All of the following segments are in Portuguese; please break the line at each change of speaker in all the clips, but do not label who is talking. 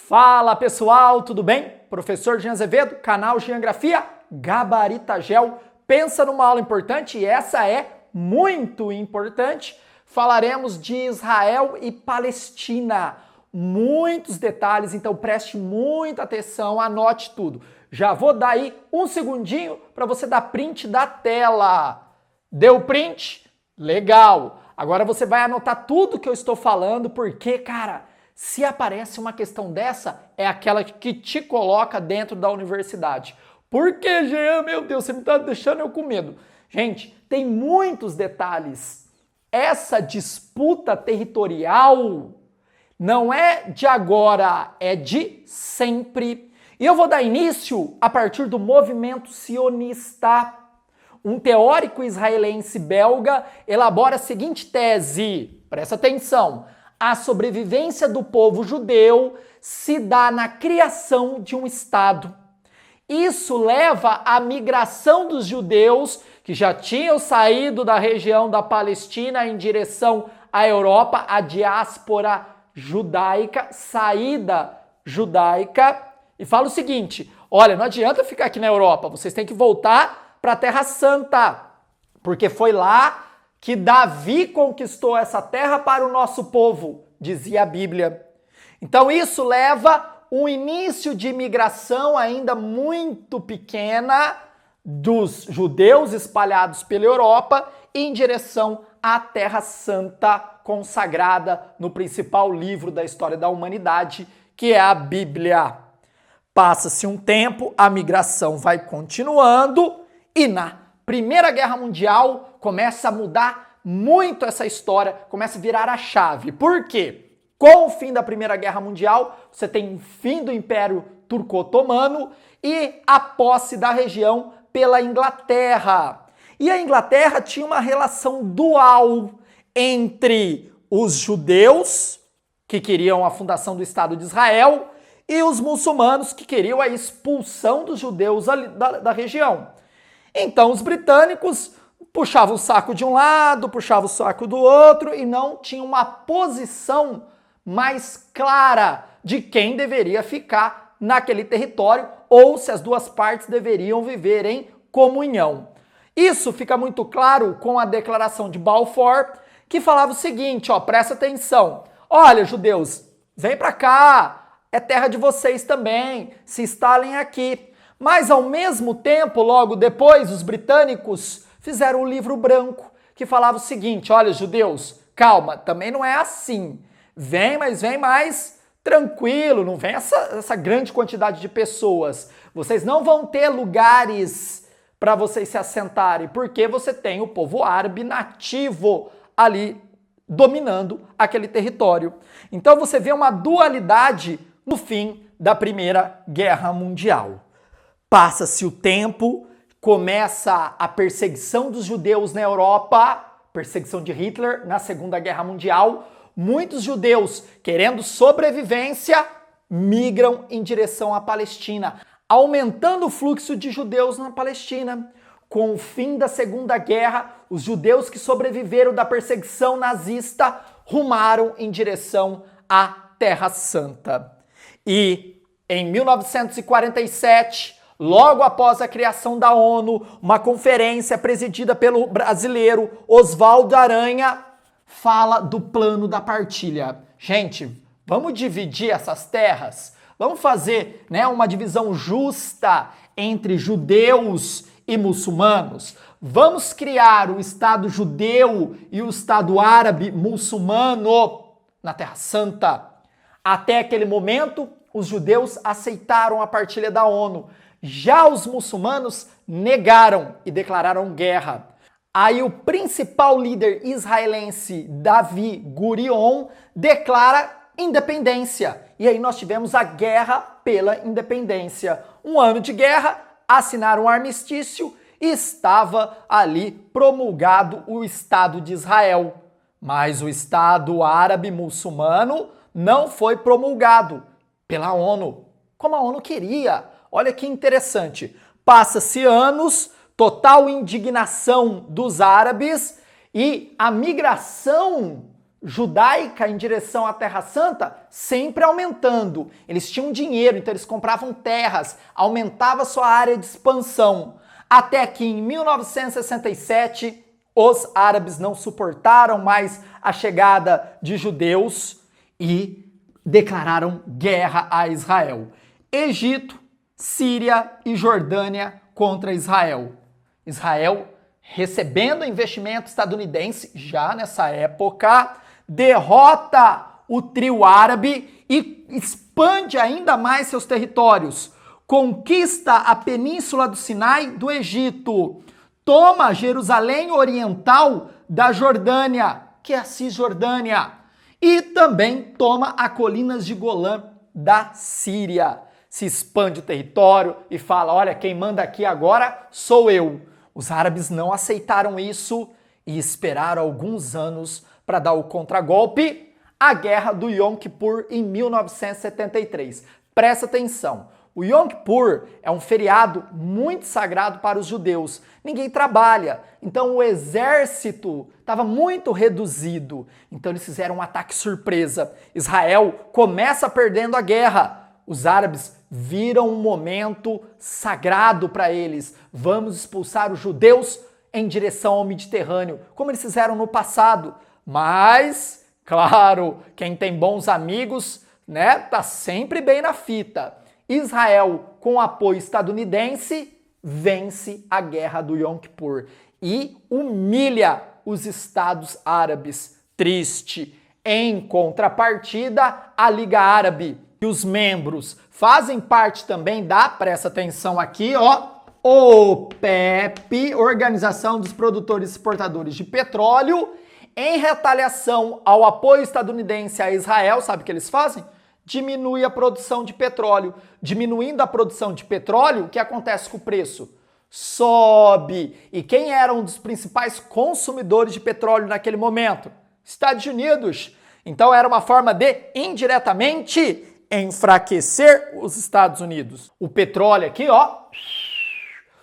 Fala pessoal, tudo bem? Professor Jean Azevedo, canal Geografia Gabarita Gel. Pensa numa aula importante e essa é muito importante. Falaremos de Israel e Palestina. Muitos detalhes, então preste muita atenção, anote tudo. Já vou dar aí um segundinho para você dar print da tela. Deu print? Legal! Agora você vai anotar tudo que eu estou falando, porque, cara, se aparece uma questão dessa, é aquela que te coloca dentro da universidade. Por que, Jean? Meu Deus, você me está deixando eu com medo. Gente, tem muitos detalhes. Essa disputa territorial não é de agora, é de sempre. E eu vou dar início a partir do movimento sionista. Um teórico israelense belga elabora a seguinte tese, presta atenção: a sobrevivência do povo judeu se dá na criação de um Estado. Isso leva à migração dos judeus que já tinham saído da região da Palestina em direção à Europa, a diáspora judaica, saída judaica, e fala o seguinte: olha, não adianta ficar aqui na Europa, vocês têm que voltar para a Terra Santa, porque foi lá que Davi conquistou essa terra para o nosso povo, dizia a Bíblia. Então isso leva um início de imigração ainda muito pequena dos judeus espalhados pela Europa em direção à Terra Santa, consagrada no principal livro da história da humanidade, que é a Bíblia. Passa-se um tempo, a migração vai continuando, e na Primeira Guerra Mundial começa a mudar muito essa história, começa a virar a chave. Por quê? Com o fim da Primeira Guerra Mundial, você tem o fim do Império Turco-Otomano e a posse da região pela Inglaterra. E a Inglaterra tinha uma relação dual entre os judeus, que queriam a fundação do Estado de Israel, e os muçulmanos, que queriam a expulsão dos judeus da região. Então os britânicos puxavam o saco de um lado, puxavam o saco do outro e não tinham uma posição mais clara de quem deveria ficar naquele território ou se as duas partes deveriam viver em comunhão. Isso fica muito claro com a Declaração de Balfour, que falava o seguinte, ó, presta atenção. Olha, judeus, vem pra cá, é terra de vocês também, se instalem aqui. Mas, ao mesmo tempo, logo depois, os britânicos fizeram um livro branco que falava o seguinte: olha, judeus, calma, também não é assim. Vem, mas vem mais tranquilo, não vem essa grande quantidade de pessoas. Vocês não vão ter lugares para vocês se assentarem, porque você tem o povo árabe nativo ali dominando aquele território. Então você vê uma dualidade no fim da Primeira Guerra Mundial. Passa-se o tempo, começa a perseguição dos judeus na Europa, perseguição de Hitler na Segunda Guerra Mundial. Muitos judeus, querendo sobrevivência, migram em direção à Palestina, aumentando o fluxo de judeus na Palestina. Com o fim da Segunda Guerra, os judeus que sobreviveram da perseguição nazista rumaram em direção à Terra Santa. E em 1947, logo após a criação da ONU, uma conferência presidida pelo brasileiro Oswaldo Aranha fala do plano da partilha. Gente, vamos dividir essas terras? Vamos fazer, uma divisão justa entre judeus e muçulmanos? Vamos criar o Estado judeu e o Estado árabe muçulmano na Terra Santa? Até aquele momento, os judeus aceitaram a partilha da ONU. Já os muçulmanos negaram e declararam guerra. Aí o principal líder israelense, Davi Gurion, declara independência. E aí nós tivemos a guerra pela independência. Um ano de guerra, assinaram um armistício e estava ali promulgado o Estado de Israel. Mas o Estado árabe muçulmano não foi promulgado pela ONU, como a ONU queria. Olha que interessante. Passa-se anos, total indignação dos árabes e a migração judaica em direção à Terra Santa sempre aumentando. Eles tinham dinheiro, então eles compravam terras, aumentava sua área de expansão. Até que em 1967, os árabes não suportaram mais a chegada de judeus e declararam guerra a Israel. Egito, Síria e Jordânia contra Israel. Israel, recebendo investimento estadunidense já nessa época, derrota o trio árabe e expande ainda mais seus territórios. Conquista a península do Sinai do Egito. Toma Jerusalém Oriental da Jordânia, que é a Cisjordânia. E também toma as colinas de Golã da Síria. Se expande o território e fala, olha, quem manda aqui agora sou eu. Os árabes não aceitaram isso e esperaram alguns anos para dar o contragolpe, a Guerra do Yom Kippur em 1973. Presta atenção, o Yom Kippur é um feriado muito sagrado para os judeus. Ninguém trabalha, então o exército estava muito reduzido. Então eles fizeram um ataque surpresa. Israel começa perdendo a guerra. Os árabes viram um momento sagrado para eles. Vamos expulsar os judeus em direção ao Mediterrâneo, como eles fizeram no passado. Mas, claro, quem tem bons amigos, né, tá sempre bem na fita. Israel, com apoio estadunidense, vence a Guerra do Yom Kippur e humilha os Estados Árabes. Triste. Em contrapartida, a Liga Árabe e os membros fazem parte também da, presta atenção aqui, ó, OPEP, Organização dos Produtores e Exportadores de Petróleo. Em retaliação ao apoio estadunidense a Israel, sabe o que eles fazem? Diminui a produção de petróleo. Diminuindo a produção de petróleo, o que acontece com o preço? Sobe. E quem era um dos principais consumidores de petróleo naquele momento? Estados Unidos. Então era uma forma de, indiretamente, enfraquecer os Estados Unidos. O petróleo aqui, ó,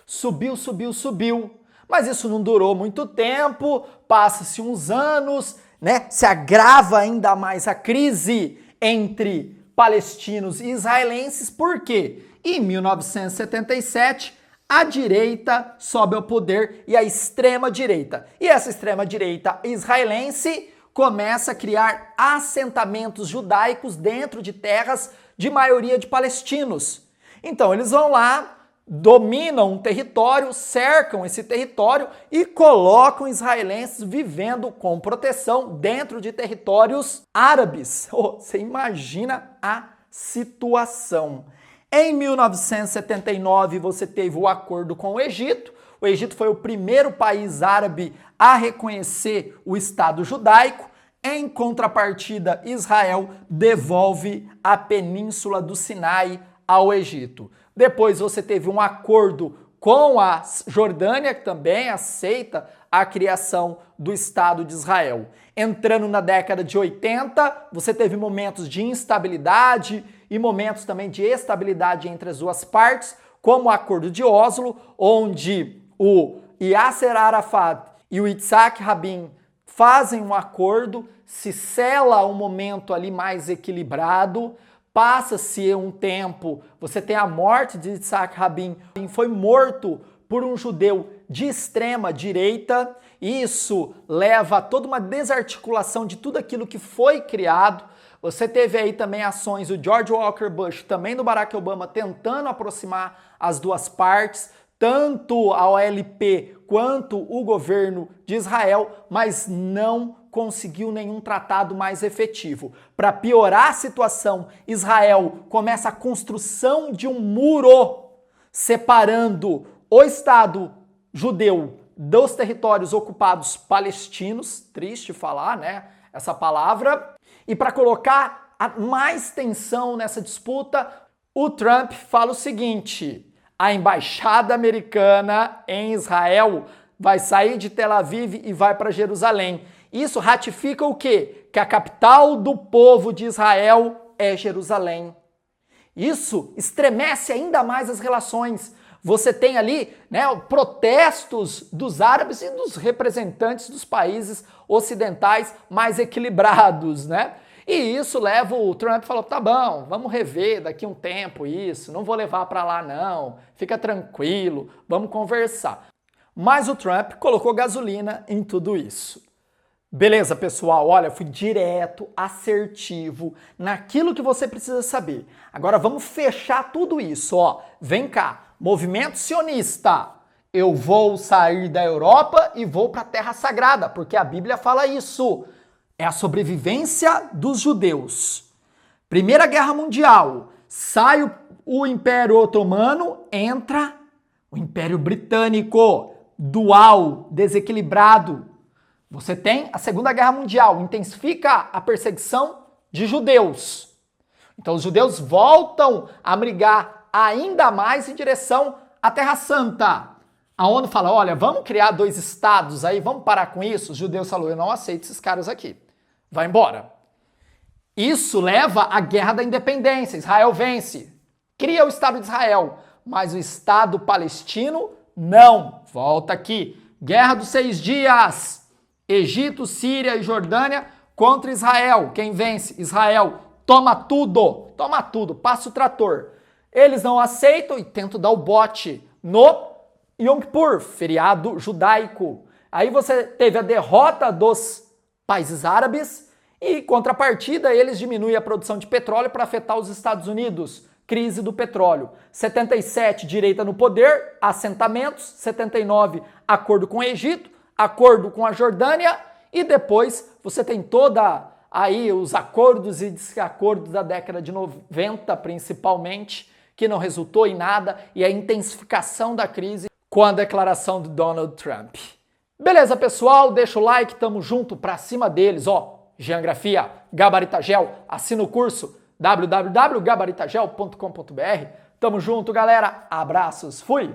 subiu, subiu, subiu. Mas isso não durou muito tempo, passa-se uns anos, né? Se agrava ainda mais a crise entre palestinos e israelenses. Por quê? Em 1977, a direita sobe ao poder e a extrema-direita. E essa extrema-direita israelense começa a criar assentamentos judaicos dentro de terras de maioria de palestinos. Então eles vão lá, dominam um território, cercam esse território e colocam israelenses vivendo com proteção dentro de territórios árabes. Oh, você imagina a situação. Em 1979, você teve o acordo com o Egito. O Egito foi o primeiro país árabe a reconhecer o Estado judaico. Em contrapartida, Israel devolve a península do Sinai ao Egito. Depois você teve um acordo com a Jordânia, que também aceita a criação do Estado de Israel. Entrando na década de 80, você teve momentos de instabilidade e momentos também de estabilidade entre as duas partes, como o Acordo de Oslo, onde o Yasser Arafat e o Yitzhak Rabin fazem um acordo, se sela um momento ali mais equilibrado. Passa-se um tempo, você tem a morte de Yitzhak Rabin, foi morto por um judeu de extrema direita. Isso leva a toda uma desarticulação de tudo aquilo que foi criado. Você teve aí também ações do George Walker Bush, também do Barack Obama, tentando aproximar as duas partes, tanto a OLP quanto o governo de Israel, mas não conseguiu nenhum tratado mais efetivo. Para piorar a situação, Israel começa a construção de um muro separando o Estado judeu dos territórios ocupados palestinos, triste falar, né, essa palavra, e para colocar mais tensão nessa disputa, o Trump fala o seguinte: a embaixada americana em Israel vai sair de Tel Aviv e vai para Jerusalém. Isso ratifica o quê? Que a capital do povo de Israel é Jerusalém. Isso estremece ainda mais as relações. Você tem ali, né, protestos dos árabes e dos representantes dos países ocidentais mais equilibrados, né? E isso leva o Trump a falar, tá bom, vamos rever daqui um tempo isso, não vou levar para lá não, fica tranquilo, vamos conversar. Mas o Trump colocou gasolina em tudo isso. Beleza, pessoal? Olha, fui direto, assertivo, naquilo que você precisa saber. Agora vamos fechar tudo isso, ó. Vem cá, movimento sionista. Eu vou sair da Europa e vou para a Terra Sagrada, porque a Bíblia fala isso. É a sobrevivência dos judeus. Primeira Guerra Mundial, sai o Império Otomano, entra o Império Britânico, dual, desequilibrado. Você tem a Segunda Guerra Mundial, intensifica a perseguição de judeus. Então os judeus voltam a brigar ainda mais em direção à Terra Santa. A ONU fala, olha, vamos criar 2 estados aí, vamos parar com isso? Os judeus falam, eu não aceito esses caras aqui. Vai embora. Isso leva à Guerra da Independência. Israel vence, cria o Estado de Israel, mas o Estado palestino não. Volta aqui. Guerra dos 6 dias. Egito, Síria e Jordânia contra Israel. Quem vence? Israel. Toma tudo, passa o trator. Eles não aceitam e tentam dar o bote no Yom Kippur, feriado judaico. Aí você teve a derrota dos países árabes e, em contrapartida, eles diminuem a produção de petróleo para afetar os Estados Unidos. Crise do petróleo. 77, direita no poder, assentamentos. 79, acordo com o Egito, acordo com a Jordânia e depois você tem toda aí os acordos e desacordos da década de 90, principalmente, que não resultou em nada e a intensificação da crise com a declaração do Donald Trump. Beleza, pessoal? Deixa o like, tamo junto, pra cima deles, ó. Geografia, Gabaritagel, assina o curso www.gabaritagel.com.br. Tamo junto, galera. Abraços, fui!